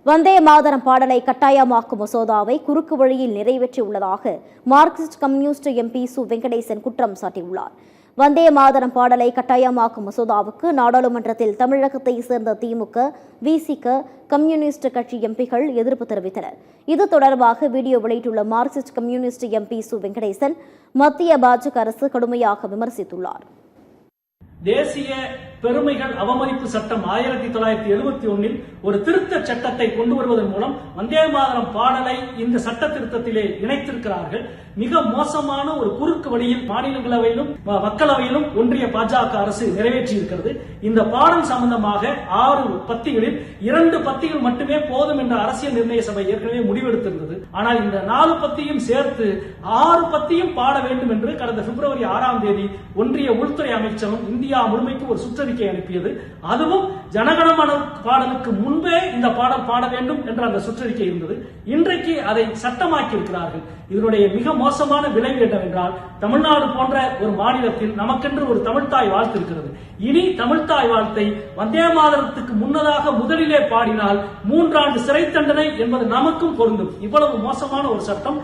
வந்தே மாதரம் பாடலை கட்டாயமாக்கும் மசோதாவை குறுக்கு வழியில் நிறைவேற்றியுள்ளதாக Marxist communist MP Su Venkatesan குற்றம் சாட்டியுள்ளார். வந்தே மாதரம் பாடலை கட்டாயமாக்கும் மசோதாவுக்கு நாடாளுமன்றத்தில் தமிழகத்தை சேர்ந்த திமுக, விசிக, கம்யூனிஸ்ட் கட்சி எம்பிகள் எதிர்ப்பு தெரிவித்தனர். இது தொடர்பாக வீடியோ வெளியிட்டுள்ள Marxist communist MP Su Venkatesan மத்திய பாஜக அரசு கடுமையாக விமர்சித்துள்ளார். தேசிய பெருமைகள் அவமதிப்பு சட்டம் 1971 ஒரு திருத்த சட்டத்தை கொண்டு வருவதன் மூலம் வந்தே மாதரம் பாடலை இந்த சட்ட திருத்தத்திலே இணைத்திருக்கிறார்கள். மிக மோசமான ஒரு குறுக்கு வழியில் மாநிலங்களவையிலும் மக்களவையிலும் ஒன்றிய பாஜக அரசு நிறைவேற்றியிருக்கிறது. இந்த பாடல் சம்பந்தமாக 6 பத்திகளில் 2 பத்திகள் மட்டுமே போதும் என்ற அரசியல் நிர்ணய சபை ஏற்கனவே முடிவெடுத்திருந்தது. ஆனால் இந்த 4 பத்தியும் சேர்த்து 6 பத்தியும் பாட வேண்டும் என்று கடந்த பிப்ரவரி 6ஆம் தேதி ஒன்றிய உள்துறை அமைச்சகம் இந்தியா முழுமைக்கு ஒரு சுற்றறிக்கை அனுப்பியது. அதுவும் ஜனகணமன பாடலுக்கு முன்பே இந்த பாடல் பாட வேண்டும் என்ற அந்த சுற்றறிக்கை இருந்தது. இன்றைக்கு அதை சட்டமாக்கி இருக்கிறார்கள். இதனுடைய மிக மோசமான விளைவு என்னவென்றால், தமிழ்நாடு போன்ற ஒரு மாநிலத்தில் நமக்கென்று ஒரு தமிழ்த்தாய் வாழ்த்து இருக்கிறது. இனி தமிழ்த்தாய் வாழ்த்தை வந்தே மாதரத்துக்கு முன்னதாக முதலிலே பாடினால் 3 ஆண்டு சிறை தண்டனை என்பது நமக்கும் பொருந்தும். இவ்வளவு மோசமான ஒரு சட்டம்